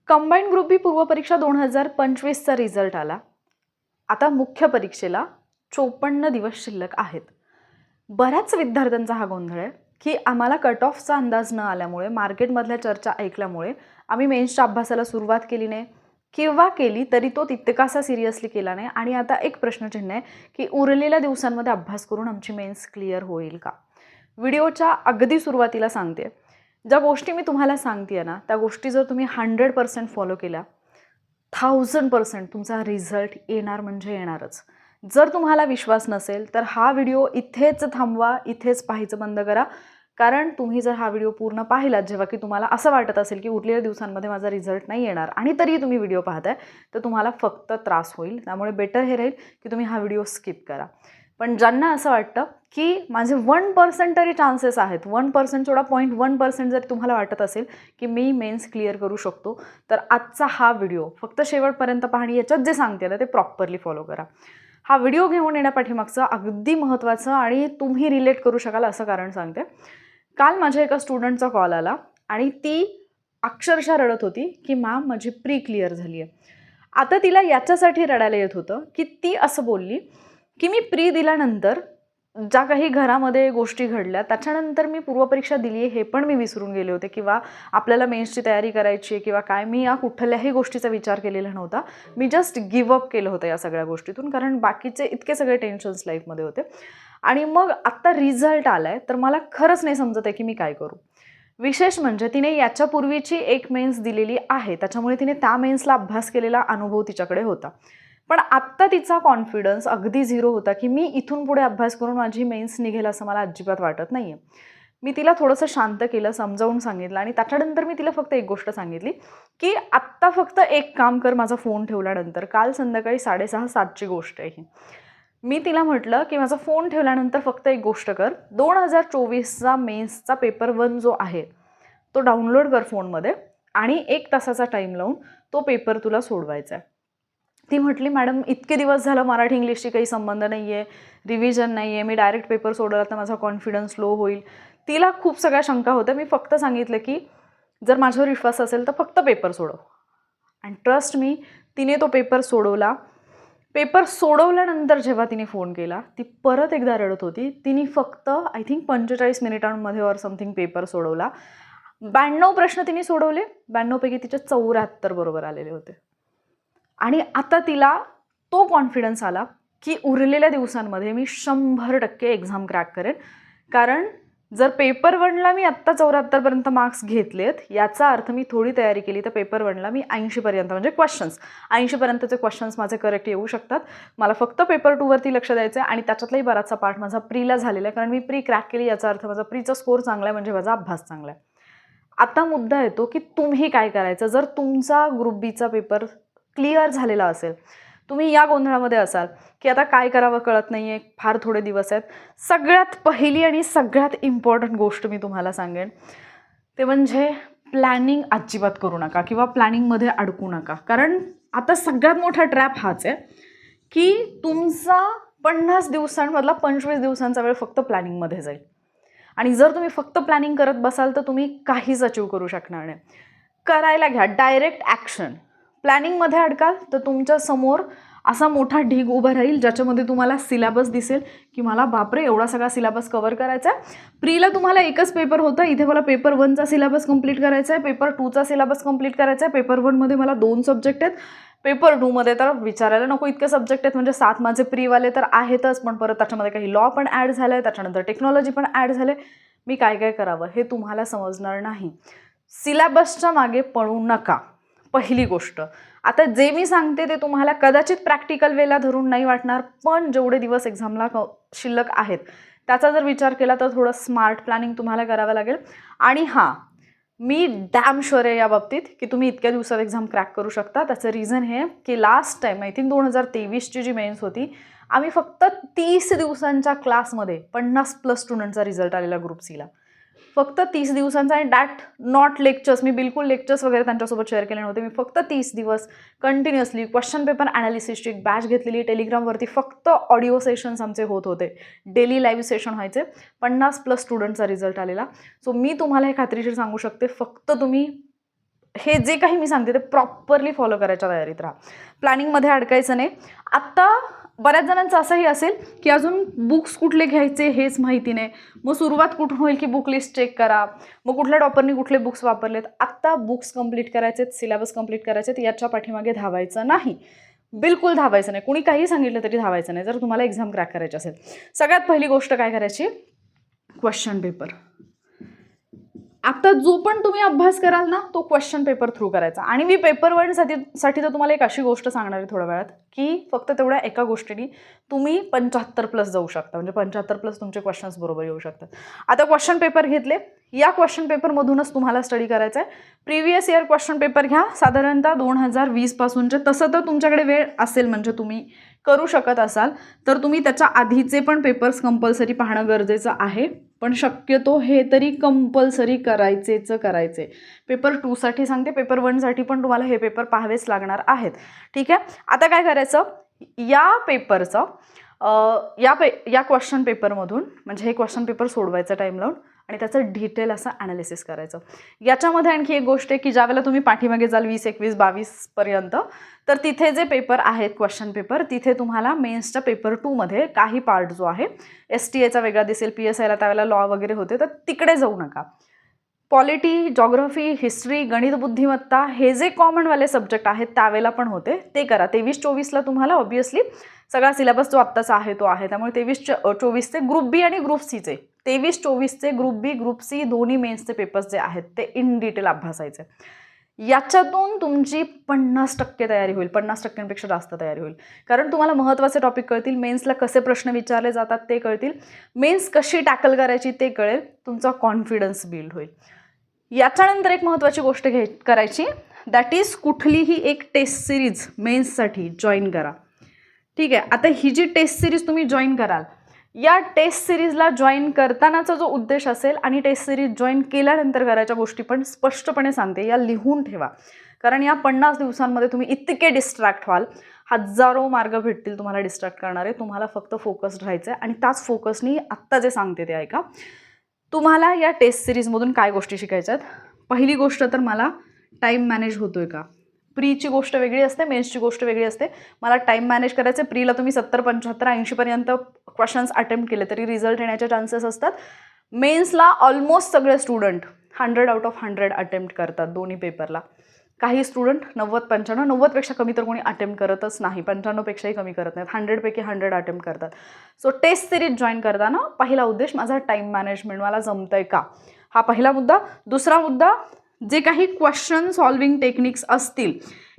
Combined group बी पूर्व परीक्षा 2025चा result आला. आता मुख्य परीक्षेला 54 दिवस शिल्लक आहेत. बऱ्याच विद्यार्थ्यांचा हा गोंधळ आहे की आम्हाला कट ऑफचा अंदाज न आल्यामुळे, मार्केटमधल्या चर्चा ऐकल्यामुळे आम्ही मेन्सच्या अभ्यासाला सुरुवात केली नाही किंवा केली तरी तो तितकासा सिरियसली केला नाही. आणि आता एक प्रश्नचिन्ह आहे की उरलेल्या दिवसांमध्ये अभ्यास करून आमची मेन्स क्लिअर होईल का. व्हिडिओच्या अगदी सुरुवातीला सांगते, ज्या गोष्टी मी तुम्हाला सांगते ना त्या गोष्टी जर तुम्ही 100% फॉलो केल्या 1000% तुमचा रिझल्ट येणार म्हणजे येणारच. जर तुम्हाला विश्वास नसेल तर हा व्हिडिओ इथेच थांबवा, इथेच पाहायचं बंद करा. कारण तुम्ही जर हा व्हिडिओ पूर्ण पाहिलात जेव्हा की तुम्हाला असं वाटत असेल की उरलेल्या दिवसांमध्ये माझा रिझल्ट नाही येणार आणि तरी तुम्ही व्हिडिओ पाहताय तर तुम्हाला फक्त त्रास होईल. त्यामुळे बेटर हे राहील की तुम्ही हा व्हिडिओ स्किप करा. पण ज्यांना असं वाटतं की माझे 1% तरी चान्सेस आहेत, 1% सोडा 0.1% जर तुम्हाला वाटत असेल की मी मेन्स क्लिअर करू शकतो तर आजचा हा व्हिडिओ फक्त शेवटपर्यंत पाहणी. याच्यात जे सांगते ना ते प्रॉपरली फॉलो करा. हा व्हिडिओ घेऊन येण्यापाठीमागचं अगदी महत्त्वाचं आणि तुम्ही रिलेट करू शकाल असं कारण सांगते. काल माझ्या एका स्टुडंटचा कॉल आला आणि ती अक्षरशः रडत होती की मॅम माझी प्री क्लिअर झाली आहे. आता तिला याच्यासाठी रडायला येत होतं की ती असं बोलली की मी प्री दिल्यानंतर ज्या काही घरामध्ये गोष्टी घडल्या त्याच्यानंतर मी पूर्वपरीक्षा दिली आहे हे पण मी विसरून गेले होते किंवा आपल्याला मेन्सची तयारी करायची आहे किंवा काय, मी या कुठल्याही गोष्टीचा विचार केलेला नव्हता. मी जस्ट गिव्हअप केलं होतं या सगळ्या गोष्टीतून, कारण बाकीचे इतके सगळे टेन्शन्स लाईफमध्ये होते. आणि मग आत्ता रिझल्ट आला आहे तर मला खरंच नाही समजत आहे की मी काय करू. विशेष म्हणजे तिने याच्यापूर्वीची एक मेन्स दिलेली आहे, त्याच्यामुळे तिने त्या मेन्सला अभ्यास केलेला अनुभव तिच्याकडे होता. पण आत्ता तिचा कॉन्फिडन्स अगदी झिरो होता की मी इथून पुढे अभ्यास करून माझी मेन्स निघेल असं मला अजिबात वाटत नाही आहे. मी तिला थोडंसं शांत केलं, समजावून सांगितलं आणि त्याच्यानंतर मी तिला फक्त एक गोष्ट सांगितली की आत्ता फक्त एक काम कर. माझा फोन ठेवल्यानंतर, काल संध्याकाळी 6:30-7ची गोष्ट आहे ही, मी तिला म्हटलं की माझा फोन ठेवल्यानंतर फक्त एक गोष्ट कर, 2024चा मेन्सचा पेपर 1 जो आहे तो डाउनलोड कर फोनमध्ये आणि 1 तासाचा टाईम लावून तो पेपर तुला सोडवायचा आहे. ती म्हटली मॅडम इतके दिवस झालं मराठी इंग्लिशशी काही संबंध नाही आहे, रिव्हिजन नाही आहे, मी डायरेक्ट पेपर सोडवला तर माझा कॉन्फिडन्स लो होईल. तिला खूप सगळ्या शंका होत्या. मी फक्त सांगितलं की जर माझ्यावर विश्वास असेल तर फक्त पेपर सोडव. अँड ट्रस्ट मी, तिने तो पेपर सोडवला. पेपर सोडवल्यानंतर जेव्हा तिने फोन केला ती परत एकदा रडत होती. तिने फक्त आय थिंक 45 मिनिटांमध्ये ऑर समथिंग पेपर सोडवला. 92 प्रश्न तिने सोडवले, 92 पैकी तिचे 74 बरोबर आलेले होते. आणि आता तिला तो कॉन्फिडन्स आला की उरलेल्या दिवसांमध्ये मी 100% एक्झाम क्रॅक करेन. कारण जर पेपर 1ला मी आत्ता 74पर्यंत मार्क्स घेतलेत याचा अर्थ मी थोडी तयारी केली तर पेपर 1ला मी 80पर्यंत, म्हणजे क्वेश्चन्स 80पर्यंतचे क्वेश्चन्स माझे करेक्ट येऊ शकतात. मला फक्त पेपर 2वरती लक्ष द्यायचं आहे आणि त्याच्यातलाही बराचसा पार्ट माझा प्रीला झालेला आहे. कारण मी प्री क्रॅक केली याचा अर्थ माझा प्रीचा स्कोर चांगला आहे म्हणजे माझा अभ्यास चांगला आहे. आता मुद्दा येतो की तुम्ही काय करायचं जर तुमचा ग्रुप बीचा पेपर क्लिअर झालेला असेल. तुम्ही या गोंधळामध्ये असाल की आता काय करावं कळत नाही आहे, फार थोडे दिवस आहेत. सगळ्यात पहिली आणि सगळ्यात इम्पॉर्टंट गोष्ट मी तुम्हाला सांगेन ते म्हणजे प्लॅनिंग अजिबात करू नका किंवा प्लॅनिंगमध्ये अडकू नका. कारण आता सगळ्यात मोठा ट्रॅप हाच आहे की तुमचा 50 दिवसांमधला 25 दिवसांचा वेळ फक्त प्लॅनिंगमध्ये जाईल. आणि जर तुम्ही फक्त प्लॅनिंग करत बसाल तर तुम्ही काहीच अचीव करू शकणार नाही. करायला घ्या डायरेक्ट ॲक्शन. प्लॅनिंगमध्ये अडकाल तर तुमच्या समोर असा मोठा ढीग उभा राहील ज्याच्यामध्ये तुम्हाला सिलेबस दिसेल की मला बापरे एवढा सगळा सिलेबस कव्हर करायचा आहे. प्रीला तुम्हाला एकच पेपर होता, इथे मला पेपर 1चा सिलेबस कंप्लीट करायचा आहे, पेपर 2चा सिलेबस कंप्लीट करायचा आहे. पेपर 1मध्ये मला 2 सब्जेक्ट आहेत, पेपर 2मध्ये तर विचारायला नको इतके सब्जेक्ट आहेत. म्हणजे 7 माझे प्रीवाले तर आहेतच, पण परत त्याच्यामध्ये काही लॉ पण ॲड झालं आहे, त्याच्यानंतर टेक्नॉलॉजी पण ॲड झाले. मी काय काय करावं हे तुम्हाला समजणार नाही. सिलेबसच्या मागे पळू नका, पहिली गोष्ट. आता जे मी सांगते ते तुम्हाला कदाचित प्रॅक्टिकल वेला धरून नाही वाटणार, पण जेवढे दिवस एक्झामला शिल्लक आहेत त्याचा जर विचार केला तर थोडं स्मार्ट प्लॅनिंग तुम्हाला करावं लागेल. आणि हां, मी डॅम शुअर आहे या बाबतीत की तुम्ही इतक्या दिवसात एक्झाम क्रॅक करू शकता. त्याचं रिझन हे की लास्ट टाईम आय थिंक 2023ची जी मेन्स होती, आम्ही फक्त 30 दिवसांच्या क्लासमध्ये 50+ स्टुडंटचा रिझल्ट आलेला ग्रुप सीला. फक्त 30 दिवसांचा आणि दॅट नॉट लेक्चर्स. मी बिलकुल लेक्चर्स वगैरे त्यांच्यासोबत शेअर केले नव्हते. मी फक्त 30 दिवस कंटिन्युअसली क्वेश्चन पेपर ॲनालिसिसची एक बॅच घेतलेली. टेलिग्रामवरती फक्त ऑडिओ सेशन्स आमचे होत होते, डेली लाईव्ह सेशन व्हायचे. 50+ स्टुडंटचा रिझल्ट आलेला. सो मी तुम्हाला हे खात्रीशीर सांगू शकते, फक्त तुम्ही हे जे काही मी सांगते ते प्रॉपरली फॉलो करायच्या तयारीत राहा. प्लॅनिंगमध्ये अडकायचं नाही. आत्ता बऱ्याच जणांचं असंही असेल की अजून बुक्स कुठले घ्यायचे हेच माहिती नाही. मग सुरुवात कुठून होईल की बुक लिस्ट चेक करा, मग कुठल्या टॉपरनी कुठले बुक्स वापरलेत. आत्ता बुक्स कंप्लीट करायचेत, सिलेबस कंप्लीट करायचेत, याच्या पाठीमागे धावायचं नाही, बिलकुल धावायचं नाही. कुणी काही सांगितलं तरी धावायचं नाही जर तुम्हाला एक्झाम क्रॅक करायची असेल. सगळ्यात पहिली गोष्ट काय करायची, क्वेश्चन पेपर. आता जो पण तुम्ही अभ्यास कराल ना तो क्वेश्चन पेपर थ्रू करायचा. आणि मी पेपर साठी तर तुम्हाला एक अशी गोष्ट सांगणार आहे थोड्या वेळात की फक्त तेवढ्या एका गोष्टीने तुम्ही 75+ जाऊ शकता, म्हणजे 75+ तुमचे क्वेश्चन्स बरोबर येऊ शकतात. आता क्वेश्चन पेपर घेतले, या क्वेश्चन पेपरमधूनच तुम्हाला स्टडी करायचं आहे. प्रिव्हियस इयर क्वेश्चन पेपर घ्या साधारणतः 2020 पासूनचे. तसं तर तुमच्याकडे वेळ असेल म्हणजे तुम्ही करू शकत असाल तर तुम्ही त्याच्या आधीचे पण पेपर्स कंपल्सरी पाहणं गरजेचं आहे. पण शक्यतो हे तरी कंपल्सरी करायचे. पेपर 2साठी सांगते, पेपर 1साठी पण तुम्हाला हे पेपर पाहावेच लागणार आहेत. ठीक आहे. आता काय करायचं, या पेपरचं या क्वेश्चन पेपरमधून म्हणजे हे क्वेश्चन पेपर सोडवायचं टाईम लावून आणि त्याचं डिटेल असं ॲनालिसिस करायचं. याच्यामध्ये आणखी एक गोष्ट आहे की ज्यावेळेला तुम्ही पाठीमागे जाल 20, 21, 22 पर्यंत, तर तिथे जे पेपर आहेत क्वेश्चन पेपर, तिथे तुम्हाला मेन्सच्या पेपर 2मध्ये काही पार्ट जो आहे STA वेगळा दिसेल, PSIला त्यावेळेला लॉ वगैरे होते, तर तिकडे जाऊ नका. पॉलिटी, जॉग्रफी, हिस्ट्री, गणित बुद्धिमत्ता हे जे कॉमनवाले सब्जेक्ट आहेत त्यावेळेला पण होते ते करा. 23-24ला तुम्हाला ऑब्व्हियसली सगळा सिलेबस जो आत्ताचा आहे तो आहे, त्यामुळे 23-24चे ग्रुप बी आणि ग्रुप सीचे 23-24चे ग्रुप बी ग्रुप सी दोन्ही मेन्सचे पेपर्स जे आहेत ते इन डिटेल अभ्यासायचे. याच्यातून तुमची 50% तयारी होईल, 50%पेक्षा जास्त तयारी होईल. कारण तुम्हाला महत्त्वाचे टॉपिक कळतील, मेन्सला कसे प्रश्न विचारले जातात ते कळतील, मेन्स कशी टॅकल करायची ते कळेल, तुमचा कॉन्फिडन्स बिल्ड होईल. याच्यानंतर एक महत्त्वाची गोष्ट करायची, दॅट इज कुठलीही एक टेस्ट सिरीज मेन्ससाठी जॉईन करा. ठीक आहे. आता ही जी टेस्ट सिरीज तुम्ही जॉईन कराल, या टेस्ट सिरीजला जॉईन करतानाचा जो उद्देश असेल आणि टेस्ट सिरीज जॉईन केल्यानंतर करायच्या गोष्टी पण स्पष्टपणे सांगते, या लिहून ठेवा. कारण या 50 दिवसांमध्ये तुम्ही इतके डिस्ट्रॅक्ट व्हाल, हजारो मार्ग भेटतील तुम्हाला डिस्ट्रॅक्ट करणारे. तुम्हाला फक्त फोकस्ड राहायचं आहे आणि त्याच फोकसनी आत्ता जे सांगते ते ऐका. तुम्हाला या टेस्ट सिरीजमधून काय गोष्टी शिकायच्या आहेत. पहिली गोष्ट तर मला टाईम मॅनेज होतोय का. प्रीची गोष्ट वेगळी असते, मेन्सची गोष्ट वेगळी असते. मला टाईम मॅनेज करायचं आहे. प्रीला तुम्ही 70, 75, 80पर्यंत क्वेश्चन्स अटेम्प्ट केले तरी रिझल्ट येण्याचे चान्सेस असतात. मेन्सला ऑलमोस्ट सगळे स्टुडंट 100 आउट ऑफ 100 अटेम्प्ट करतात दोन्ही पेपरला. काही स्टुडंट 90-95, 90पेक्षा कमी तर कोणी अटेम्प्ट करतच नाही, 95पेक्षाही कमी करत नाहीत, 100पैकी 100 अटेम्प्ट करतात. सो टेस्ट सिरीज जॉईन करताना पहिला उद्देश माझा टाईम मॅनेजमेंट मला जमतंय का, हा पहिला मुद्दा. दुसरा मुद्दा, जे काही क्वेश्चन सॉल्विंग टेक्निक्स असतील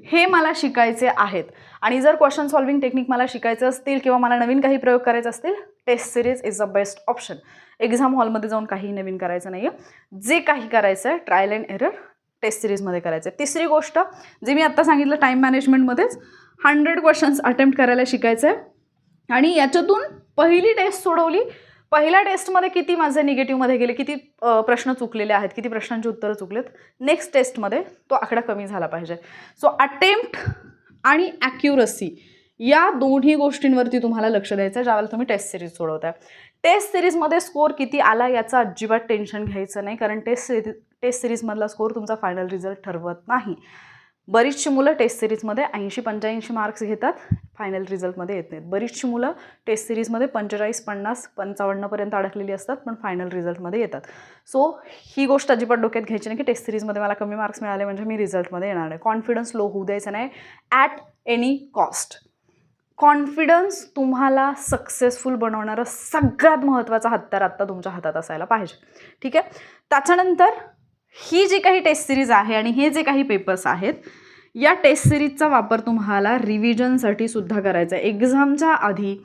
हे मला शिकायचे आहेत. आणि जर क्वेश्चन सॉल्विंग टेक्निक मला शिकायचे असतील किंवा मला नवीन काही प्रयोग करायचे असतील, test series is the best option. Exam हॉलमध्ये जाऊन काही नवीन करायचं नाही आहे. जे काही करायचं आहे ट्रायल अँड एरर टेस्ट सिरीजमध्ये करायचं आहे. तिसरी गोष्ट, जे मी आत्ता सांगितलं टाईम मॅनेजमेंटमध्येच 100 क्वेश्चन्स अटेम्प्ट करायला शिकायचं आहे. आणि याच्यातून पहिली टेस्ट सोडवली, पहिल्या टेस्टमध्ये किती माझे निगेटिव्हमध्ये गेले, किती प्रश्न चुकलेले आहेत, किती प्रश्नांची उत्तरं चुकलेत, नेक्स्ट टेस्टमध्ये तो आकडा कमी झाला पाहिजे. सो अटेम्प्ट आणि ॲक्युरसी या दोन्ही गोष्टींवरती तुम्हाला लक्ष द्यायचं आहे ज्यावेळेला तुम्ही टेस्ट सिरीज सोडवताय. टेस्ट सिरीजमध्ये स्कोर किती आला याचं अजिबात टेन्शन घ्यायचं नाही, कारण टेस्ट सिरीजमधला स्कोर तुमचा फायनल रिझल्ट ठरवत नाही. बरीचशी मुलं टेस्ट सिरीजमध्ये 80-85 मार्क्स घेतात, फायनल रिझल्टमध्ये येत नाहीत. बरीचशी मुलं टेस्ट सिरीजमध्ये 45, 50, 55पर्यंत अडकलेली असतात पण फायनल रिझल्टमध्ये येतात. सो ही गोष्ट अजिबात डोक्यात घ्यायची नाही की टेस्ट सिरीजमध्ये मला कमी मार्क्स मिळाले म्हणजे मी रिझल्टमध्ये येणार नाही. कॉन्फिडन्स लो होऊ द्यायचा नाही ॲट एनी कॉस्ट. कॉन्फिडन्स तुम्हाला सक्सेसफुल बनवणारं सगळ्यात महत्त्वाचा हत्यार आत्ता तुमच्या हातात असायला पाहिजे. ठीक आहे. त्याच्यानंतर ही जी काही टेस्ट सिरीज आहे आणि हे जे काही पेपर्स आहेत, या टेस्ट सिरीजचा वापर तुम्हाला रिव्हिजनसाठी सुद्धा करायचा आहे. एक्झामच्या आधी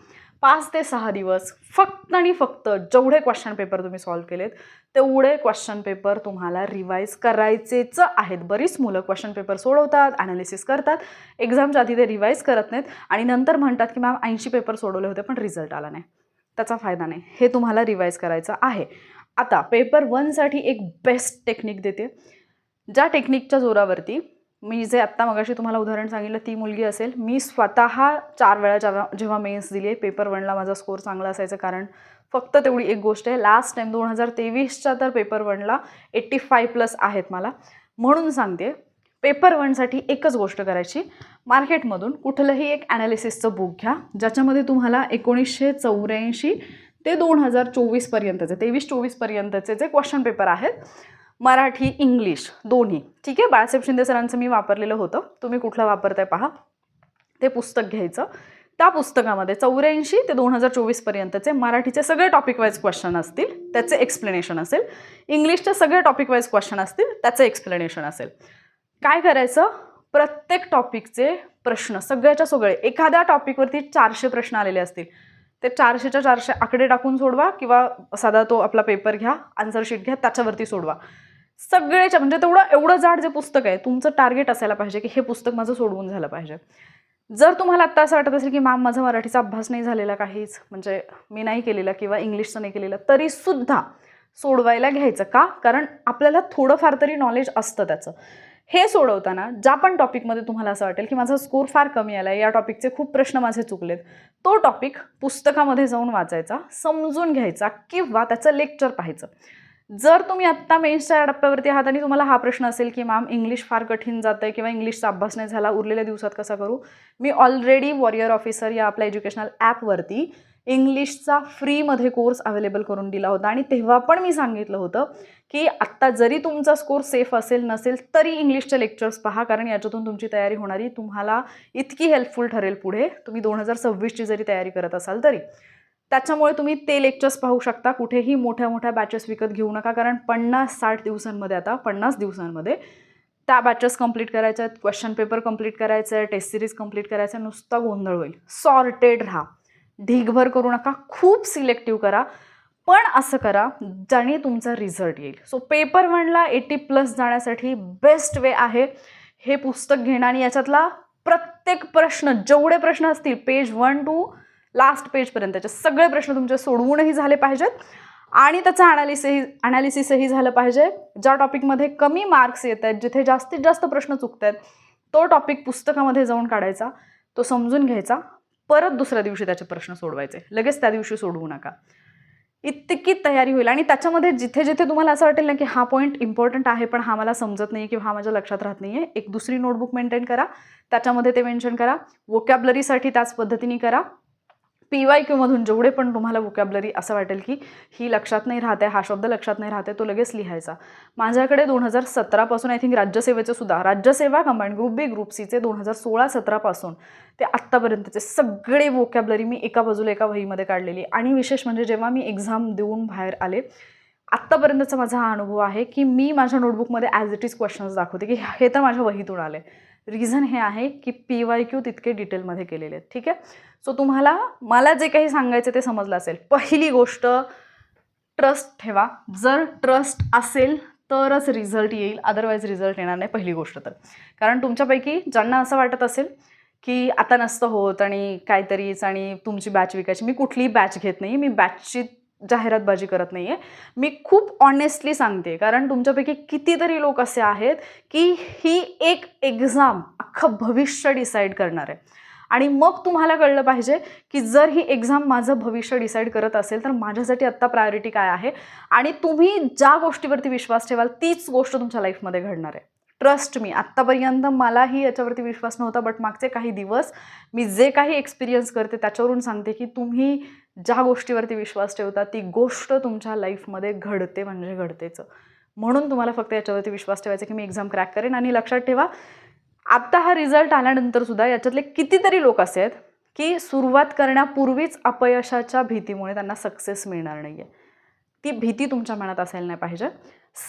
5 ते 6 दिवस फक्त आणि फक्त जेवढे क्वेश्चन पेपर तुम्ही सॉल्व्ह केलेत तेवढे क्वेश्चन पेपर तुम्हाला रिवाईज करायचेच आहेत. बरीच मुलं क्वेश्चन पेपर सोडवतात, ॲनालिसिस करतात, एक्झामच्या आधी ते रिवाईज करत नाहीत आणि नंतर म्हणतात की मॅम 80 पेपर सोडवले होते पण रिझल्ट आला नाही. त्याचा फायदा नाही, हे तुम्हाला रिवाईज करायचं आहे. आता पेपर 1साठी एक बेस्ट टेक्निक देते, ज्या टेक्निकच्या जोरावरती मी जे आत्ता मगाशी तुम्हाला उदाहरण सांगितलं ती मुलगी असेल, मी स्वतः 4 वेळा जेव्हा मेन्स दिली आहे पेपर 1ला माझा स्कोर चांगला असायचा. कारण फक्त तेवढी एक गोष्ट आहे, लास्ट टाईम 2023च्या तर पेपर 1ला 85+ आहेत मला. म्हणून सांगते पेपर 1साठी एकच गोष्ट करायची, मार्केटमधून कुठलंही एक ॲनालिसिसचं बुक घ्या ज्याच्यामध्ये तुम्हाला 1984 ते 2024 पर्यंतचे 23-24 पर्यंतचे जे क्वेश्चन पेपर आहेत, मराठी इंग्लिश दोन्ही, ठीक आहे. बाळासाहेब शिंदे सरांचं मी वापरलेलं होतं, तुम्ही कुठलं वापरताय पहा. ते पुस्तक घ्यायचं. त्या पुस्तकामध्ये 84 ते 2024 पर्यंतचे मराठीचे सगळे टॉपिक वाईज क्वेश्चन असतील, त्याचे एक्सप्लेनेशन असेल. इंग्लिशचे सगळे टॉपिक वाईज क्वेश्चन असतील, त्याचं एक्सप्लेनेशन असेल. काय करायचं, प्रत्येक टॉपिकचे प्रश्न सगळ्याच्या सगळे, एखाद्या टॉपिकवरती 400 प्रश्न आलेले असतील, ते 400च्या 400 आकडे टाकून सोडवा किंवा साधा तो आपला पेपर घ्या, आन्सर शीट घ्या, त्याच्यावरती सोडवा. सगळ्याच्या म्हणजे एवढं जाड जे पुस्तक आहे, तुमचं टार्गेट असायला पाहिजे की हे पुस्तक माझं सोडवून झालं पाहिजे. जर तुम्हाला आत्ता असं वाटत असेल की मॅम माझा मराठीचा अभ्यास नाही झालेला काहीच, म्हणजे मी नाही केलेला किंवा इंग्लिशचं नाही केलेलं, तरीसुद्धा सोडवायला घ्यायचं. का? कारण आपल्याला थोडंफार तरी नॉलेज असतं त्याचं. हे सोडवताना ज्या पण टॉपिकमध्ये तुम्हाला असं वाटेल की माझा स्कोर फार कमी आला आहे, या टॉपिकचे खूप प्रश्न माझे चुकलेत, तो टॉपिक पुस्तकामध्ये जाऊन वाचायचा, समजून घ्यायचा किंवा त्याचं लेक्चर पाहायचं. जर तुम्ही आत्ता मेन्सच्या टप्प्यावरती आहात आणि तुम्हाला हा प्रश्न असेल की मॅम इंग्लिश फार कठीण जातं आहे किंवा इंग्लिशचा अभ्यास नाही झाला, उरलेल्या दिवसात कसा करू, मी ऑलरेडी वॉरियर ऑफिसर या आपल्या एज्युकेशनल ॲपवरती इंग्लिशचा फ्रीमध्ये कोर्स अवेलेबल करून दिला होता. आणि तेव्हा पण मी सांगितलं होतं की आत्ता जरी तुमचा स्कोर सेफ असेल नसेल तरी इंग्लिशचे लेक्चर्स पहा, कारण याच्यातून तुमची तयारी होणारी तुम्हाला इतकी हेल्पफुल ठरेल पुढे, तुम्ही 2026ची जरी तयारी करत असाल तरी. त्याच्यामुळे तुम्ही ते लेक्चर्स पाहू शकता. कुठेही मोठ्या मोठ्या बॅचेस विकत घेऊ नका, कारण 50-60 दिवसांमध्ये, आता 50 दिवसांमध्ये त्या बॅचेस कंप्लीट करायच्या आहेत, क्वेश्चन पेपर कंप्लीट करायचं आहे, टेस्ट सिरीज कंप्लीट करायचं आहे, नुसता गोंधळ होईल. सॉर्टेड राहा, ढीगभर करू नका, खूप सिलेक्टिव्ह करा, पण असं करा ज्याने तुमचा रिझल्ट येईल. सो पेपर 1ला 80+ जाण्यासाठी बेस्ट वे आहे हे पुस्तक घेणं. आणि याच्यातला प्रत्येक प्रश्न, जेवढे प्रश्न असतील पेज 1 to लास्ट पेजपर्यंतचे सगळे प्रश्न तुमचे सोडवूनही झाले पाहिजेत आणि त्याचं ॲनालिसिसही झालं पाहिजे. ज्या टॉपिकमध्ये कमी मार्क्स येत आहेत, जिथे जास्तीत जास्त प्रश्न चुकत आहेत, तो टॉपिक पुस्तकामध्ये जाऊन काढायचा, तो समजून घ्यायचा, परत दुसऱ्या दिवशी त्याचे प्रश्न सोडवायचे, लगेच त्या दिवशी सोडवू नका. इतकी तयारी होईल. आणि त्याच्यामध्ये जिथे जिथे तुम्हाला असं वाटेल ना की हा पॉईंट इम्पॉर्टंट आहे पण हा मला समजत नाही किंवा हा माझ्या लक्षात राहत नाही आहे, एक दुसरी नोटबुक मेंटेन करा, त्याच्यामध्ये ते मेन्शन करा. वोकॅब्लरीसाठी त्याच पद्धतीने करा. PYQ मधून जेवढे पण तुम्हाला वोकॅब्लरी असं वाटेल की ही लक्षात नाही राहते, हा शब्द लक्षात नाही राहते, तो लगेच लिहायचा. माझ्याकडे 2017 पासून आय थिंक राज्यसेवेचे सुद्धा, राज्यसेवा कंबाईंड ग्रुप बी ग्रुप सीचे 2016-17 पासून ते आत्तापर्यंतचे सगळे वोकॅब्लरी मी एका बाजूला एका वहीमध्ये काढलेली. आणि विशेष म्हणजे जेव्हा मी एक्झाम देऊन बाहेर आले, आत्तापर्यंतचा माझा हा अनुभव आहे की मी माझ्या नोटबुकमध्ये ॲज इट इज क्वेश्चन्स दाखवते की हे तर माझ्या वहीतून आले. रिझन हे आहे की PYQ तितके डिटेलमध्ये केलेले आहेत. ठीक आहे. सो तुम्हाला मला जे काही सांगायचं ते समजलं असेल. पहिली गोष्ट, ट्रस्ट ठेवा. जर ट्रस्ट असेल तरच रिझल्ट येईल, अदरवाईज रिझल्ट येणार नाही. पहिली गोष्ट तर, कारण तुमच्यापैकी ज्यांना असं वाटत असेल की आता नसतं होत आणि काहीतरीच आणि तुमची बॅच विकायची, मी कुठलीही बॅच घेत नाही, मी बॅचची जाहिरातबाजी करत नाही आहे. मी खूप ऑनेस्टली सांगते, कारण तुमच्यापैकी कितीतरी लोक असे आहेत की ही एक एक्झाम अख्खं भविष्य डिसाईड करणार आहे. आणि मग तुम्हाला कळलं पाहिजे की जर ही एक्झाम माझं भविष्य डिसाईड करत असेल तर माझ्यासाठी आत्ता प्रायोरिटी काय आहे. आणि तुम्ही ज्या गोष्टीवरती विश्वास ठेवाल तीच गोष्ट तुमच्या लाईफमध्ये घडणार आहे. ट्रस्ट मी, आत्तापर्यंत मलाही याच्यावरती विश्वास नव्हता, बट मागचे काही दिवस मी जे काही एक्सपिरियन्स करते त्याच्यावरून सांगते की तुम्ही ज्या गोष्टीवरती विश्वास ठेवता ती गोष्ट तुमच्या लाईफमध्ये घडते, म्हणजे घडतेच. म्हणून तुम्हाला फक्त याच्यावरती विश्वास ठेवायचा की मी एक्झाम क्रॅक करेन. आणि लक्षात ठेवा, आत्ता हा रिझल्ट आल्यानंतर सुद्धा याच्यातले कितीतरी लोक असे आहेत की सुरुवात करण्यापूर्वीच अपयशाच्या भीतीमुळे त्यांना सक्सेस मिळणार नाही आहे. ती भीती तुमच्या मनात असायला नाही पाहिजे.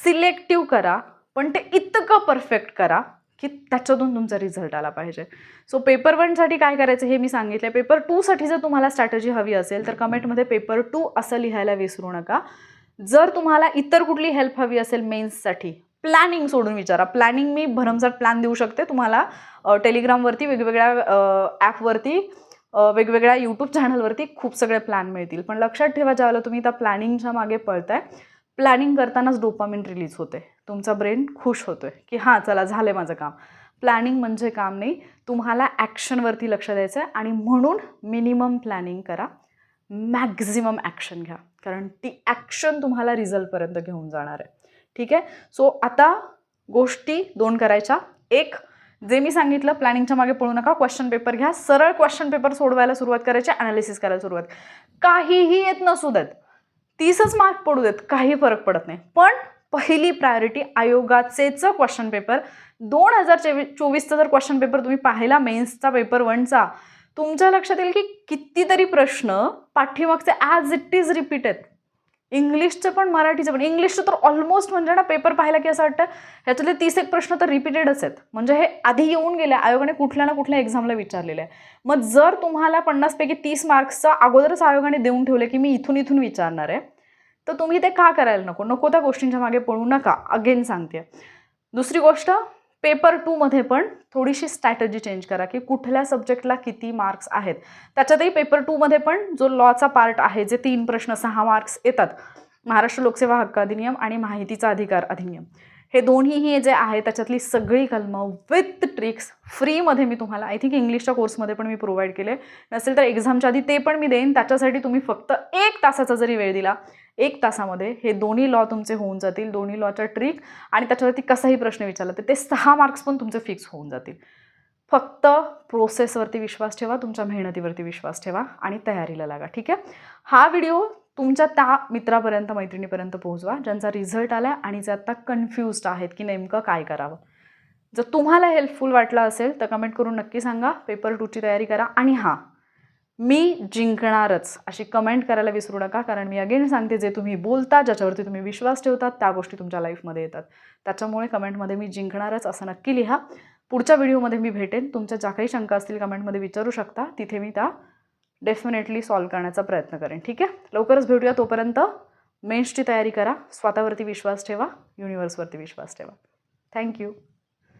सिलेक्टिव्ह करा, पण ते इतकं परफेक्ट करा की त्याच्यातून तुमचा रिझल्ट आला पाहिजे. सो पेपर 1साठी काय करायचं हे मी सांगितलं. पेपर 2साठी जर तुम्हाला स्ट्रॅटेजी हवी असेल तर कमेंटमध्ये पेपर 2 असं लिहायला विसरू नका. जर तुम्हाला इतर कुठली हेल्प हवी असेल मेन्ससाठी, प्लॅनिंग सोडून विचारा. प्लॅनिंग मी भरमसाठ प्लॅन देऊ शकते तुम्हाला. टेलिग्रामवरती, वेगवेगळ्या ॲपवरती, वेगवेगळ्या यूट्यूब चॅनलवरती खूप सगळे प्लॅन मिळतील. पण लक्षात ठेवा, ज्यावेळेला तुम्ही त्या प्लॅनिंगच्या मागे पळताय, प्लॅनिंग करतानाच डोपामिन रिलीज होते, तुमचा ब्रेन खुश होतोय की हां चला झालं आहे माझं काम. प्लॅनिंग म्हणजे काम नाही, तुम्हाला ॲक्शनवरती लक्ष द्यायचं आहे. आणि म्हणून मिनिमम प्लॅनिंग करा, मॅक्झिमम ॲक्शन घ्या, कारण ती ॲक्शन तुम्हाला रिझल्टपर्यंत घेऊन जाणार आहे. ठीक आहे. सो आता गोष्टी 2 करायच्या. एक, जे मी सांगितलं प्लॅनिंगच्या मागे पळू नका, क्वेश्चन पेपर घ्या, सरळ क्वेश्चन पेपर सोडवायला सुरुवात करायची, अनालिसिस करायला सुरुवात. काहीही येत नसू देत, 30च मार्क पडू देत, काही फरक पडत नाही, पण पहिली प्रायोरिटी आयोगाचेच क्वेश्चन पेपर. 2024चा जर क्वेश्चन पेपर तुम्ही पाहिला, मेन्सचा पेपर 1चा, तुमच्या लक्षात येईल की कितीतरी प्रश्न पाठीमागचे ॲज इट इज रिपीट आहेत. इंग्लिशचं पण मराठीचं पण. इंग्लिशचं तर ऑलमोस्ट म्हणजे ना पेपर पाहिला की असं वाटतं ह्याच्यातले 31 प्रश्न तर रिपीटेडच आहेत, म्हणजे हे आधी येऊन गेले, आयोगाने कुठल्या ना कुठल्या एक्झामला विचारलेलं आहे. मग जर तुम्हाला 50 पैकी 30 मार्क्सचं अगोदरच आयोगाने देऊन ठेवले की मी इथून विचारणार आहे, तर तुम्ही ते का करायला नको त्या गोष्टींच्या मागे पळू नका, अगेन सांगते. दुसरी गोष्ट, पेपर 2मध्ये पण थोडीशी स्ट्रॅटजी चेंज करा की कुठल्या सब्जेक्टला किती मार्क्स आहेत. त्याच्यातही पेपर 2मध्ये पण जो लॉचा पार्ट आहे, जे 3 प्रश्न 6 मार्क्स येतात, महाराष्ट्र लोकसेवा हक्क अधिनियम आणि माहितीचा अधिकार अधिनियम, हे दोन्हीही जे आहे त्याच्यातली सगळी कलमं विथ ट्रिक्स फ्रीमध्ये मी तुम्हाला, आय थिंक इंग्लिशच्या कोर्समध्ये पण मी प्रोव्हाइड केले, नसेल तर एक्झामच्या आधी ते पण मी देईन. त्याच्यासाठी तुम्ही फक्त 1 तासाचा जरी वेळ दिला, 1 तासामध्ये हे दोन्ही लॉ तुमचे होऊन जातील, दोन्ही लॉच्या ट्रिक, आणि त्याच्यावरती कसाही प्रश्न विचारला तर ते 6 मार्क्स पण तुमचे फिक्स होऊन जातील. फक्त प्रोसेसवरती विश्वास ठेवा, तुमच्या मेहनतीवरती विश्वास ठेवा आणि तयारीला लागा. ठीक आहे. हा व्हिडिओ तुमच्या त्या मित्रापर्यंत, मैत्रिणीपर्यंत पोहोचवा ज्यांचा रिझल्ट आला आणि जे आता कन्फ्युज्ड आहेत की नेमकं काय करावं. जर तुम्हाला हेल्पफुल वाटलं असेल तर कमेंट करून नक्की सांगा. पेपर 2ची तयारी करा. आणि हां, मी जिंकणारच अशी कमेंट करायला विसरू नका, कारण मी अगेन सांगते, जे तुम्ही बोलता, ज्याच्यावरती तुम्ही विश्वास ठेवतात, त्या गोष्टी तुमच्या लाईफमध्ये येतात. त्याच्यामुळे कमेंटमध्ये मी जिंकणारच असं नक्की लिहा. पुढच्या व्हिडिओमध्ये मी भेटेन. तुमच्या ज्या काही शंका असतील कमेंटमध्ये विचारू शकता, तिथे मी त्या डेफिनेटली सॉल्व्ह करण्याचा प्रयत्न करेन. ठीक आहे. लवकरच भेटूया. तोपर्यंत मेन्सची तयारी करा, स्वतःवरती विश्वास ठेवा, युनिवर्सवरती विश्वास ठेवा. थँक्यू.